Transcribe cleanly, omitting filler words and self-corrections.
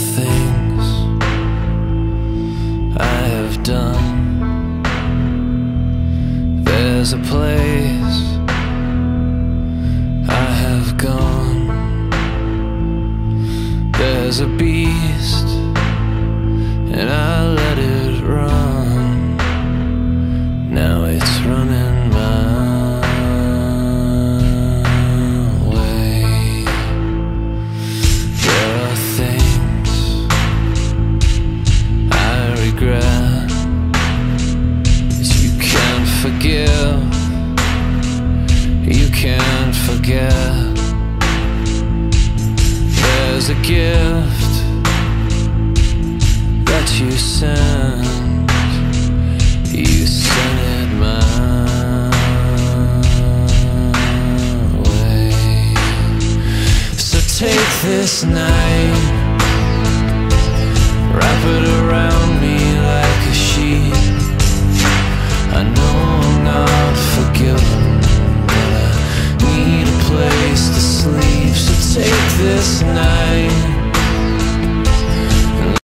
things I have done. There's a place I have gone. There's a beast and I let it run. Now it's running my way. There are things I regret that you can't forgive, you can't forget. There's a gift that you sent it my way. So take this night, wrap it around me like a sheet. I know I'm not forgiven, but I need a place to sleep. So take this night,